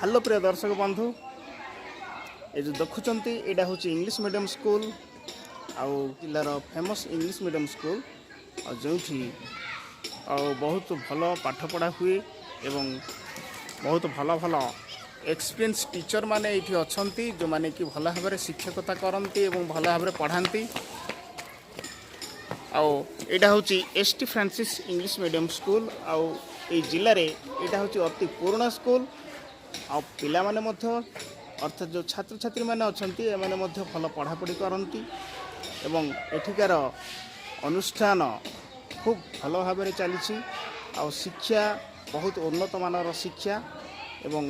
Hello प्रिय दर्शक बंधु ये जो देखुंत यहाँ हूँ इंग्लिश मीडियम स्कूल आउ जिलार फेमस इंग्लिश मीडियम स्कूल जो बहुत भल पाठ पढ़ा हुए एवं बहुत भल भल एक्सपीरियंस टीचर माने ये अच्छा जो माने कि भल भाव शिक्षकता करती भल भाव पढ़ाती आउ हूँ ST Francis English medium school आउ जिले में यहाँ हूँ अति पुराना स्कूल आ पिला माने अर्थात जो छात्र छात्री माने अछंती एमाने मध्य भल पढ़ापढ़ी करती एवं एठिकार अनुष्ठान खूब भल भाव चली आ शिक्षा बहुत उन्नत मानर शिक्षा एवं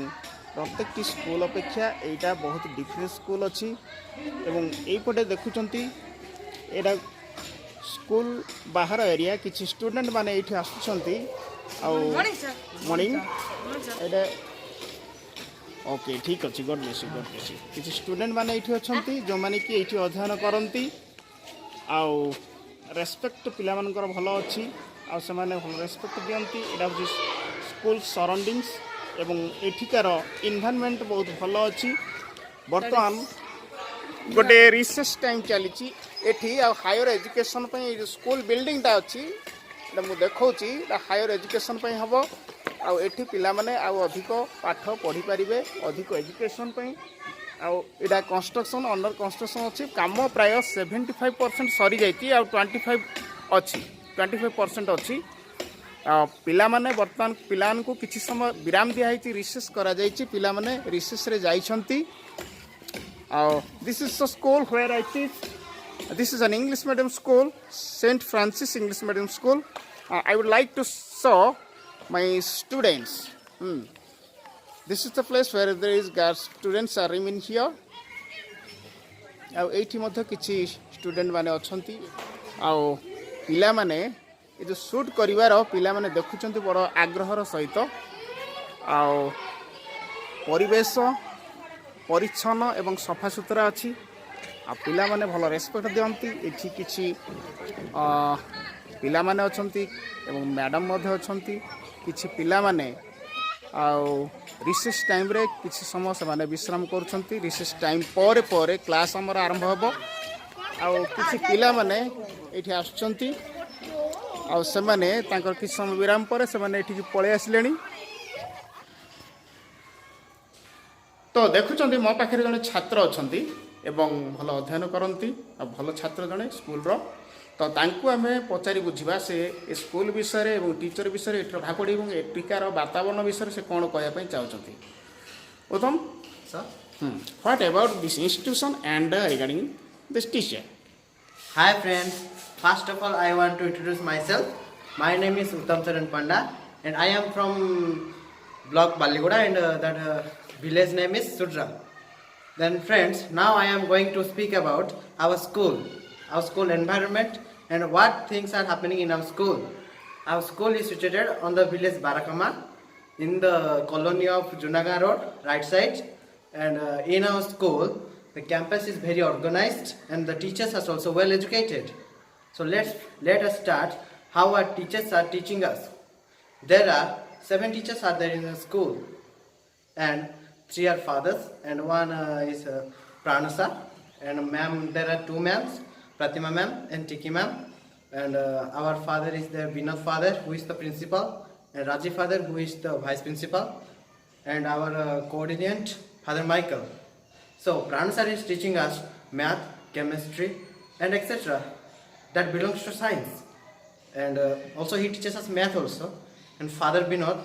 प्रत्येक स्कूल अपेक्षा यहाँ बहुत डिफरेंट स्कूल अच्छी एवं यपटे देखुंत एटा स्कूल बाहर एरिया किसी स्टूडेंट माने ये आसुंच मॉर्निंग एटा ओके ठीक अच्छे गॉड ब्लेस यू किसी स्टूडेंट माने ये अच्छा जो मैंने कि ये अध्ययन करती आउ रेस्पेक्ट पिला मानकर भल अच्छी आउ से माने भल रेस्पेक्ट दियंती एटा हूँ स्कूल सराउंडिंग्स एवं एठिकार इन्वायरमेंट बहुत भल अच्छी बर्तमान गोटे रिसेस टाइम चली एठी आ हायर एजुकेशन जो स्कूल बिल्डिंग टा अच्छी मुझे देखी हायर एजुकेशन हम आठी पिला माने अधिक पाठ पढ़ी पारे अधिक education outta construction under construction अच्छी काम प्राय 75% सरी जाइए आ 25 अच्छी 25% अच्छी पिला माने वर्तमान पिला को किसी समय विराम दिखाई रिसेस करा जाइए पिला माने रिसेस रे जाइछंती this is the school where I teach this is an English medium school Saint Francis English medium school I would like to show my students. This is the place where there is girls students are in here. आउ एठी मध्य किछि student माने अछंती आउ पिला माने ए जो shoot करिवार पिला माने देखुचंती बड़ आग्रहर सहित आउ परिवेश परिच्छन्न एवं सफा सुतरा अछि आ पिला माने भल रेस्पेक्ट दियंती एठी किछि पिला माने अछंती एवं मैडम मध्य अछंती किछि पिला माने आउ रिसेस टाइम रे किछि समय से माने विश्राम करूछंती रिसेस टाइम पर पर क्लास हमर आरंभ हबो आउ किछि पिला माने एठी आछंती आउ से माने तांकर किछि समय विराम पर से माने एठी पळे आसलेनी तो देखुछंती मो पाखरे जने छात्र अछंती एवं भल अध्ययन करती आ भल छात्र जने स्कूल रो तो तांकु आमे पचारि बुझिबा से स्कूल विषय और टीचर विषय एटर भागोड़ी और एटिकार वातावरण विषय से कौन कहवाई चाहते उत्तम sir what about this institution and regarding this teacher Hi friends, first of all I want to introduce myself. My name is Uttam Charan Panda and I am from block Balligoda and that village name is Sudra. Then friends, now I am going to speak about our school environment and what things are happening in our school. Our school is situated on the village Barakama in the colony of Junaga Road, right side. And in our school, the campus is very organized and the teachers are also well educated. So let us start how our teachers are teaching us. There are 7 teachers are there in the school and 3 are fathers and one is Pranasa and ma'am, there are 2 ma'ams, Pratima ma'am and Tiki ma'am, and our father is the Vinod father who is the principal and Raji father who is the vice principal and our coordinate Father Michael. So Pran sir is teaching us math, chemistry and etc. that belongs to science and also he teaches us math also and Father Vinod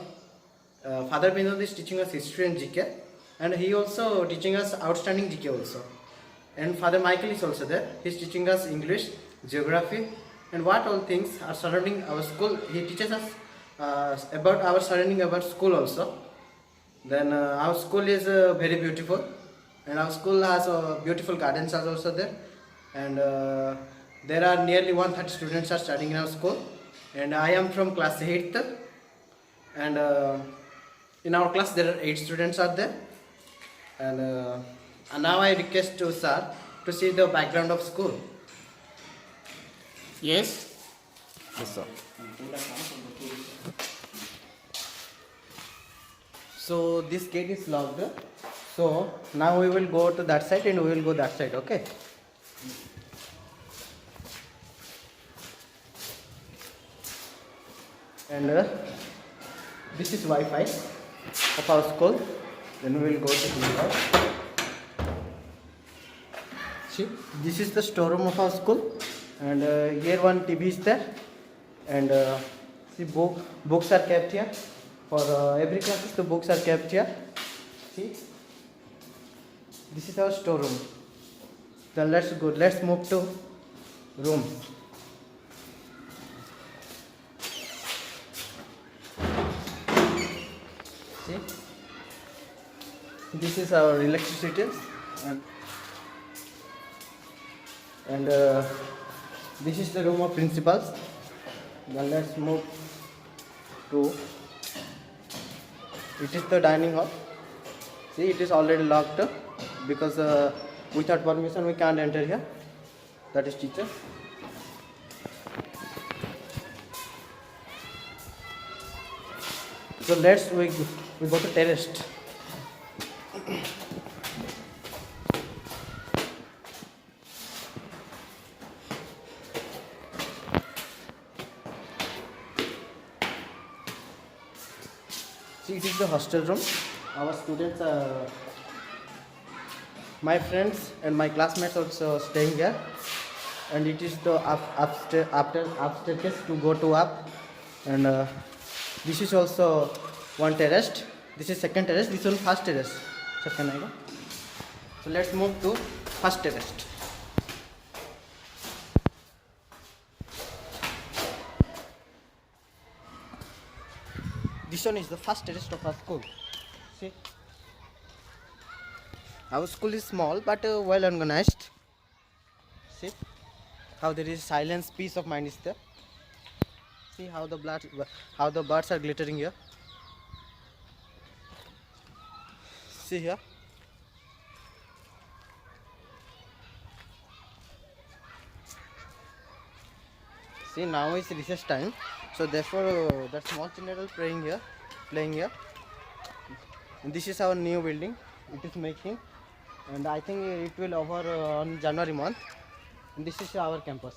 is teaching us history and GK and he also teaching us outstanding GK also. And Father Michael is also there. He is teaching us English, geography, and what all things are surrounding our school. He teaches us about our surrounding our school also. Then our school is very beautiful, and our school has beautiful gardens are also there. And there are nearly 130 students are studying in our school. And I am from class 8th, and in our class there are 8 students are there. And now I request to sir to see the background of school. yes sir So this gate is locked. So now we will go to that side and we will go that side. Okay. And this is Wi-Fi of our school. Then we will go to the house. See, this is the storeroom of our school, and here one TV is there, and see books are kept here. For every classes, the books are kept here. See, this is our storeroom. Then let's go. Let's move to room. See, this is our electricity, and this is the room of principals. Then let's move to. It is the dining hall. See, it is already locked because without permission we can't enter here. That is teacher. So we go to terrace. See, it is the hostel room. Our students, my friends and my classmates also staying here. And it is the upstairs to go to up. And this is also one terrace. This is second terrace. This one first terrace. So let's move to first terrace. This one is the first terrace of our school. See, our school is small but well organized. See how there is silence, peace of mind is there. See how the birds are glittering here. See here. See, now is recess time, so therefore that small children are playing here. And this is our new building. It is making, and I think it will over on January month. And this is our campus.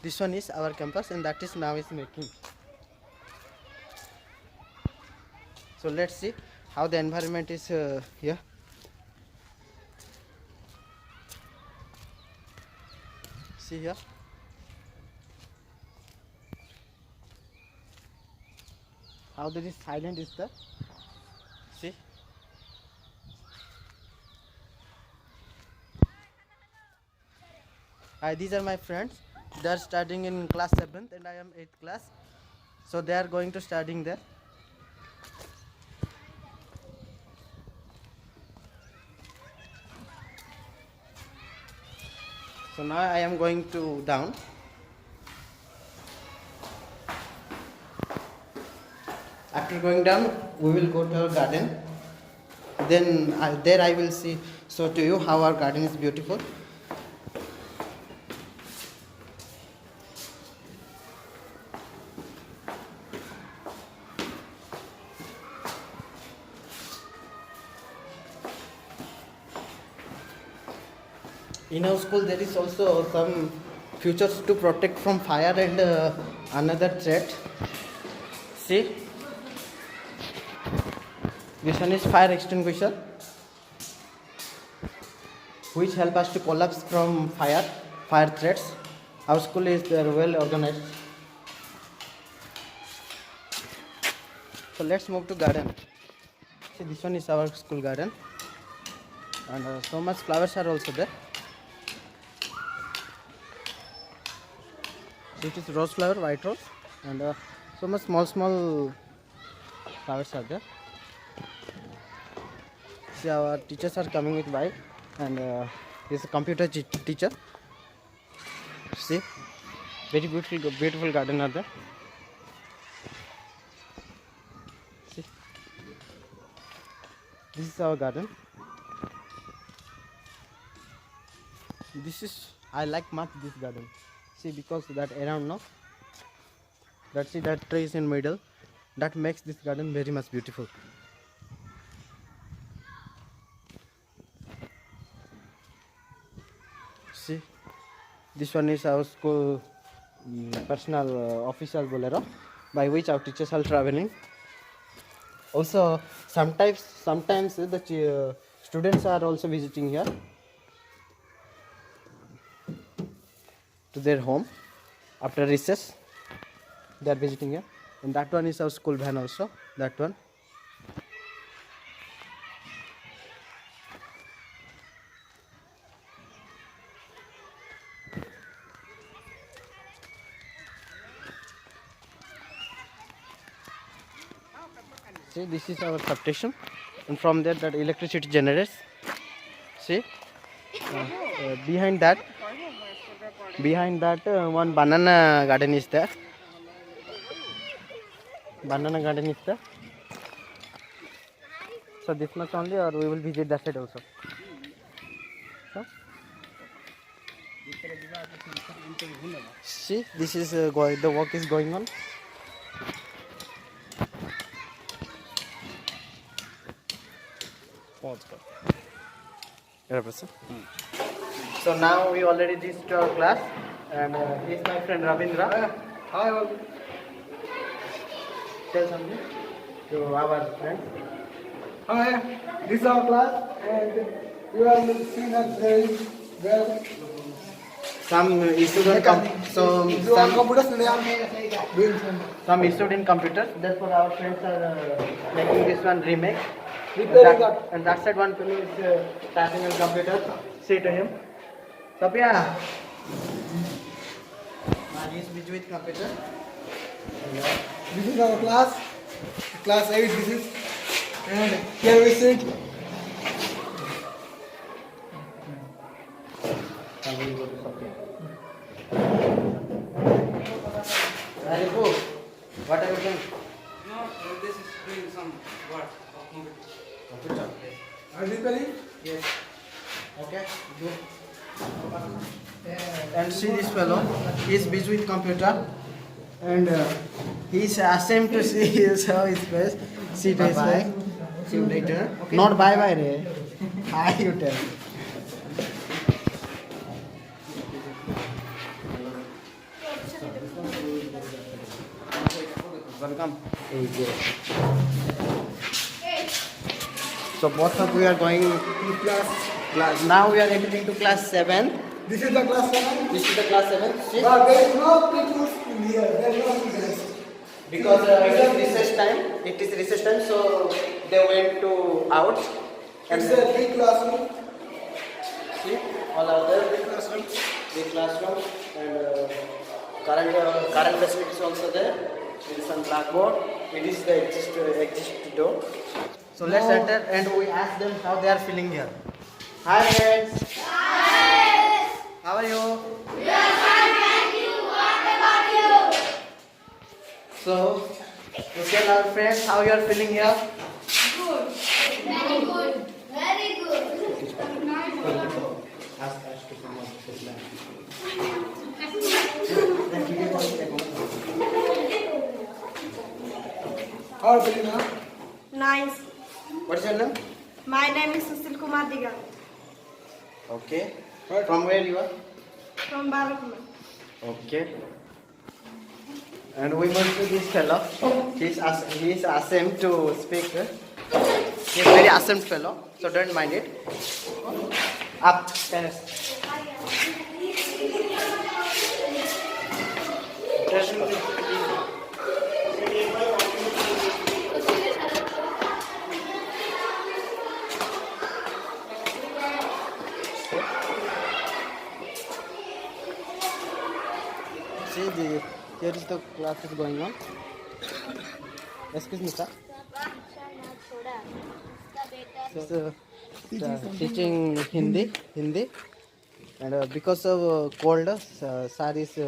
This one is our campus, and that is now is making. So let's see how the environment is here. See here. How there is silent is there. See. These are my friends. They are studying in class 7th and I am 8th class. So they are going to studying there. So now I am going to down. After going down, we will go to our garden. Then there I will show to you how our garden is beautiful. In our school there is also some features to protect from fire and another threat. See, this one is fire extinguisher, which help us to collapse from fire threats. Our school is well organized. So let's move to garden. See, this one is our school garden, and so much flowers are also there. This is rose flower, white rose, and so much small flowers are there. See, our teachers are coming with bike, and this is a computer teacher. See, very beautiful garden are there. See, this is our garden. I like much this garden. See, because that around now, that tree is in middle, that makes this garden very much beautiful. See, this one is our school personal official bolero, by which our teachers are traveling. Also, sometimes the students are also visiting here to their home after recess. They are visiting here, and that one is our school van also. That one. See, this is our substation, and from there that electricity generates. See, behind that one banana garden is there. Banana garden is there. So this much only, or we will visit that side also. So, see, this is the work is going on. So now we already reached our class, and he is my friend Ravindra. Hi all. Tell something to our friends. Hi, this is our class and you are seeing us very well. Some issued in some issued in computers. Therefore, our friends are making this one remake. And that side one fellow is typing on computer. Say to him, Sapya. He is busy with computer. This is our class 8 this is, and here we sit. Haripu, what are you doing? No, this is doing some work of computer. Are you ready? Yes. Okay, good. And see this fellow, he is busy with computer, and he is ashamed to see his face. See to his face. See you later. Okay. Not bye bye, re. Hi, you tell. Welcome. So both of we are going to class. Now we are entering to class 7. This is the class 7. This is the class 7. See? But there is no people in here. There is no students. Because it is recess time. It is recess time, so they went to out. And It's a big classroom. see, all are there. Big classroom, and current facilities also there. There is some blackboard. It is the exit door. So let's enter and we ask them how they are feeling here. Hi friends. Hi. How are you? We are fine, thank you. What about you? So, you tell our friends how you are feeling here. Good. Very good. Very good. Ask to someone to sit down. How are you now? Nice. What is your name? My name is Sushil Kumar Digal Okay. From where you are? from Barakuma. Okay. And we must to this fellow. He is ashamed to speak. He is very ashamed fellow, so don't mind it. Up, tennis. See, here is the class is going on. Excuse me, sir. So, teaching Hindi, and because of cold, sir is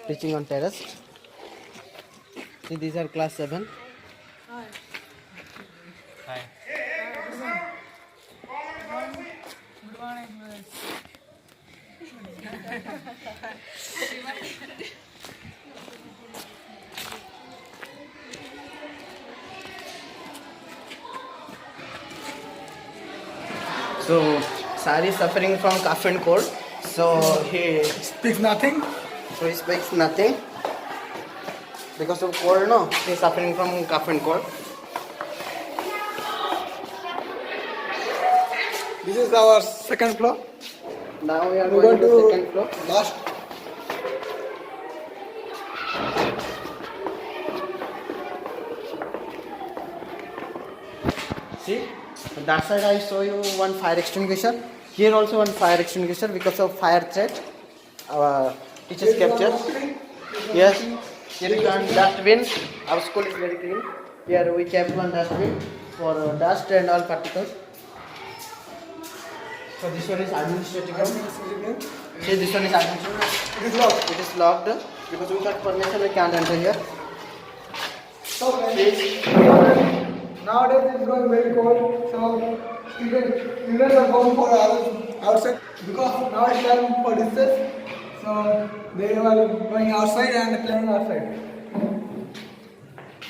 teaching on terrace. See, these are class 7. Hi. So, sir is suffering from cough and cold. So he Speaks nothing. speaks nothing because of cold. No, he's suffering from cough and cold. This is our second floor. Now we are We're going going to to second floor. last. See, on that side I show you one fire extinguisher. Here also one fire extinguisher because of fire threat. Our teachers capture. Yes. Here is one dustbin. Our school is very clean. Here we kept one dustbin for dust and all particles. So this one is administrative room. See, this one is administrative. It is locked. It is locked because without permission we can't enter here. So See, nowadays it's going very cold. So students are going for outside because now it's time for recess. So they are going outside and playing outside.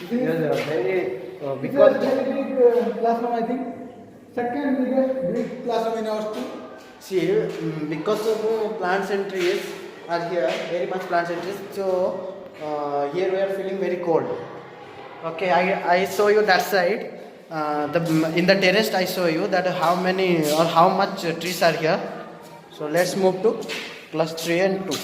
This is yes, very because because very big classroom, I think. Second biggest big classroom in our school. see because of plants and trees are here, very much plants and trees. So here we are feeling very cold. Okay, I show you that side. In the terrace I show you that how many or how much trees are here. So let's move to class 3 and 2.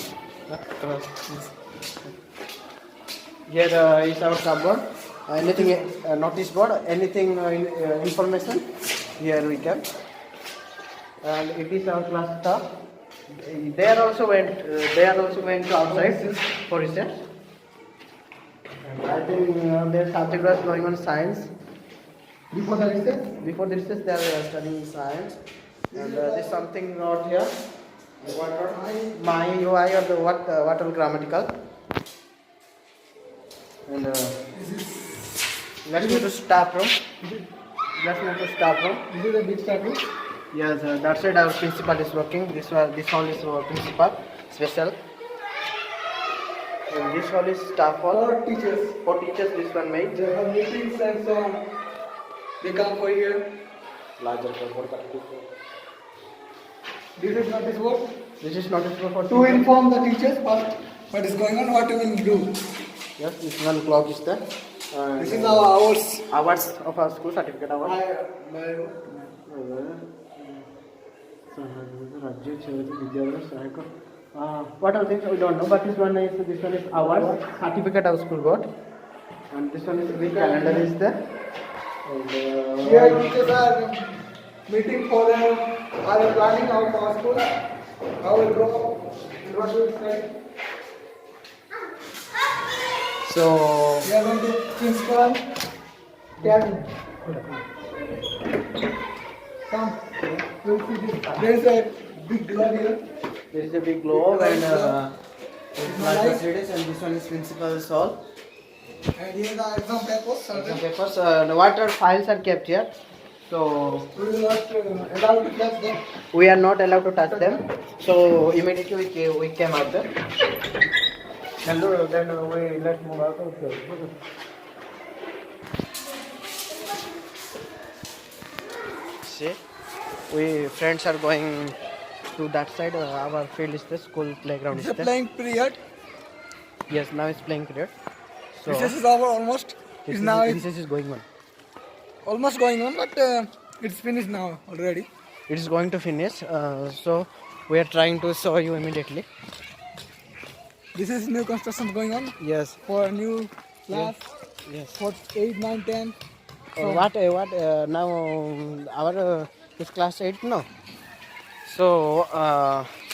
Here is our cupboard. Anything notice board, anything information here we can. And it is our class staff. They are also went outside for research. And I think their subject was going on science. Before the recess, Before the recess, they are studying science. And there's something not here. What not? My UI or the what all grammatical. And let's move to staff room. Let's move to staff room. this is a big statue. Yes, that side our principal is working. This hall is our principal special. And this hall is staff hall. For teachers, For teachers, this one made. they have meetings and so on. They come for here. Larger. This is notice board. This is notice for To inform the teachers first what is going on, what we will do. Yes, this one clock is there. This is our hours. Hours of our school certificate hours. What are things we don't know, but this one is hours certificate of school got, and this one is big calendar is there. And, Here teachers are meeting for are planning out our school. How will grow, and what will study. so We are going to principal. Kevin. Come. We'll see this. There is a big globe here. there is a big globe and and this one is principal's hall. And here the exam papers. Exam papers, what are files are kept here. So We will not allow to touch them. we are not allowed to touch them. So immediately we came out there. And then we let's move out of there. See, we friends are going to that side. Our field is the school playground It's is a there. playing period. Yes, now it's playing period. So Recess is over almost. It's now it's recess is going on. almost going on, but it's finished now already. It is going to finish. So we are trying to show you immediately. This is new construction going on Yes. for a new class Yes. for 8, 9, 10. So What now our is class 8 no. So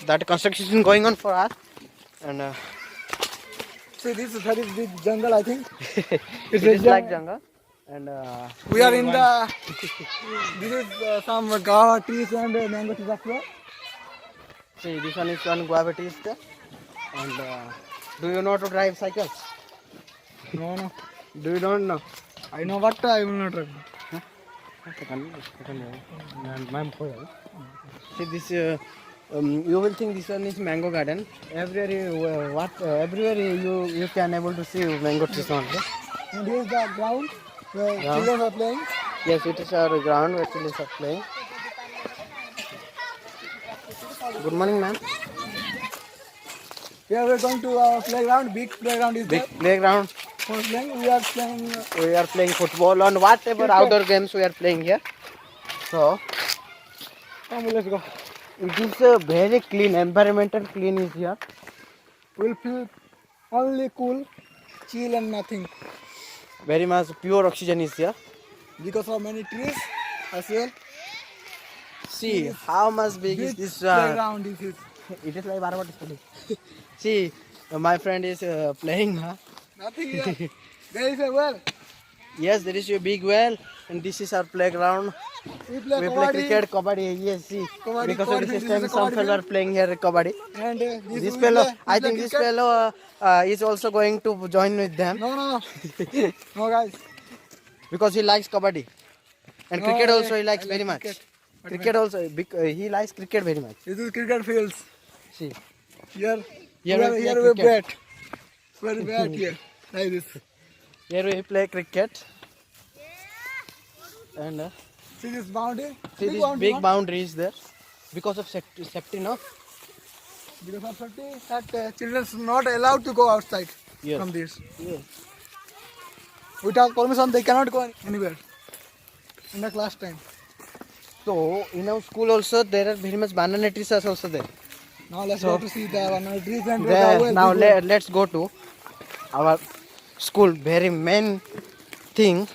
that construction is going on for us and see this is very big jungle, I think. it is like jungle and We are in the. This is some guava trees and mango trees as well. see this one is one guava tree is there and do you know to drive cycles? No. Do you don't know? I know what I will not try. See this you will think this one is mango garden. Everywhere you can able to see mango trees only. And here is the ground where Yeah. children are playing. Yes, it is our ground where children are playing. Good morning, ma'am. We are going to our playground. Big playground is Big there. playground. For playing, we are playing. We are playing football on whatever Cricket. outdoor games we are playing here. So Come, let's go. it is a very clean, environmental clean is here. We'll feel only cool, chill, and nothing Very much pure oxygen is here. because of many trees as well. See how much big is Big this? playground is it? It is like Barabat study. See, my friend is playing. Huh? Nothing here. There is a well. Yes, there is a big well, and this is our playground. We play We play kabaddi. cricket, kabaddi. Yes, see, Kabaddi, because kabaddi, of this this time, is a some kabaddi fellow are field. playing here kabaddi. And This we fellow, play- I we play think this cricket. fellow is also going to join with them No, no, no. No, guys. because he likes kabaddi, and No, cricket I- also he likes I very like much. cricket. Cricket also, he likes cricket very much. This is cricket fields. See, Here, Here here, we play here we cricket. bat. Very bad here. Like this. here we play cricket, and See this boundary? see this boundary, big no? boundary is there because of safety, no? Because of safety, that children are not allowed to go outside Yes. from this. Yes. Without permission, they cannot go anywhere. In the class time. So in our school also there are very much banana trees are also there. Now let's So- go to see the banana trees and There, the well. now big well. let's go to our school. Very main thing.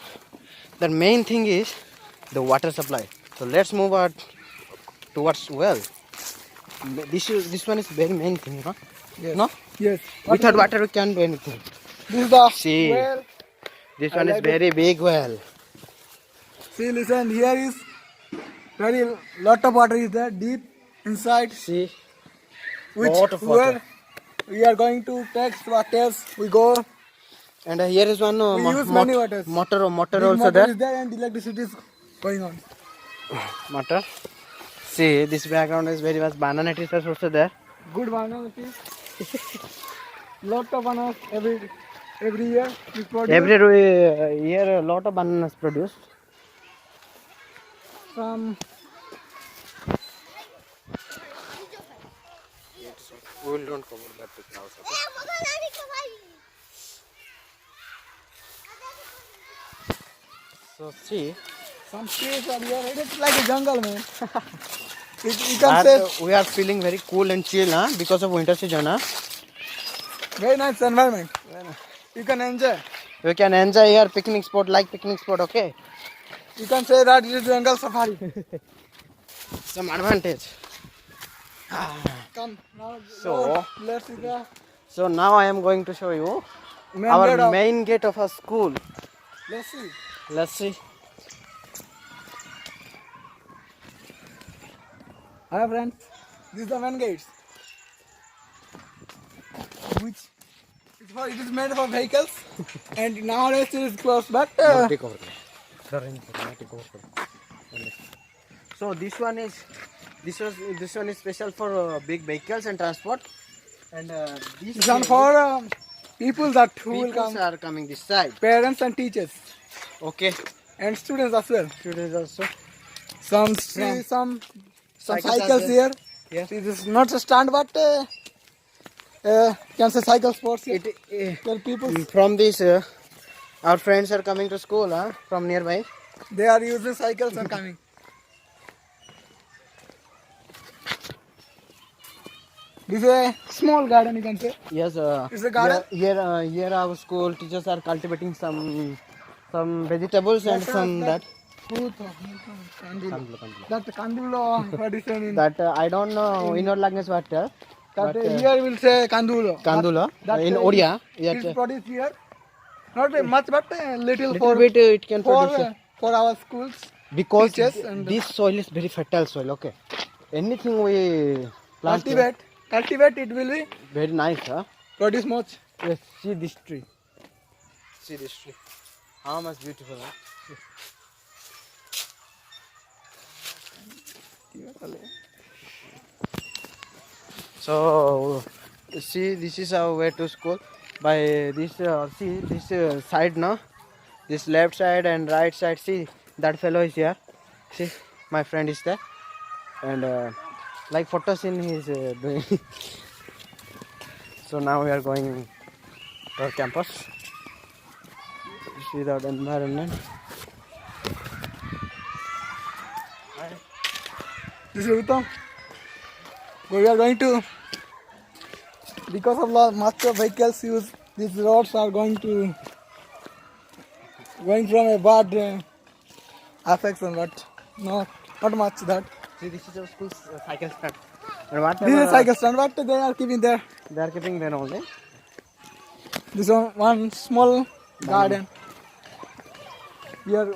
The main thing is the water supply. So let's move out towards well. This one is very main thing, huh? Yes. No? Yes. Without water we can't do anything. This is the See. well. This I one is like it. very big well. See, listen, here is very lot of water is there, deep inside, See, which lot of water. we are going to text waters. We go. and here is one We use many waters. motor Big also motor there. is there and electricity is going on. Motor. See, this background is very much banana trees are also there. Good banana trees. Lot of bananas every year. We produce Every year a lot of bananas produced. some. We will don't cover that with now. So see, Some trees are here. It is like a jungle, man. You can say that we are feeling very cool and chill, huh? Because of winter season, huh? very nice environment. You can enjoy. We can enjoy here picnic spot like picnic spot, okay? You can say that it is jungle safari. Some advantage. Come now. So- let's see the So now I am going to show you main our gate of- main gate of our school. Let's see. Let's see. Hi friends, this is the main gates. Which it is made for vehicles and nowadays it is closed but So this one is special for big vehicles and transport, and this is one for people that who will people come, are coming this side. parents and teachers Okay, and students as well. students also. Some Yeah. some Cycles as cycles well. here. Yes. This is not a stand but can say cycle sports here. Well, people From this, our friends are coming to school, huh? From nearby. they are using cycles and coming. This is a small garden you can say. Yes, It's a garden? Here our school teachers are cultivating some vegetables and some that. Fruit, kandul. That kandulo tradition in That I don't know in our language what. that but, here we'll say kandulo. Kandula That in is- Odia. It's Yes, produced here. Not much but a little, little for bit it can for, produce for our schools. because teachers and- this soil is very fertile soil. Okay, anything we plant here, Cultivate it will be very nice, huh? produce much. Yes, see this tree. See this tree. How much beautiful, huh? So see, this is our way to school. By this, see this side, no, this left side and right side. See that fellow is here. See, my friend is there, and like photos in his doing. So now we are going to our campus. See that environment. This is Uttam. We are going to, because of much of vehicles use, these roads are going from a bad affection, but not much that. See, this is our school's cycle stand. And what This is cycle stand, but they are keeping there. they are keeping there only. This one small garden. Here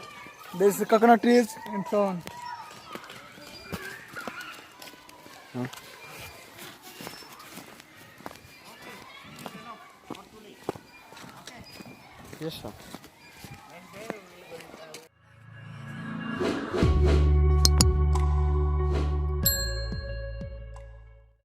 there is coconut trees and so on. Yes, sir.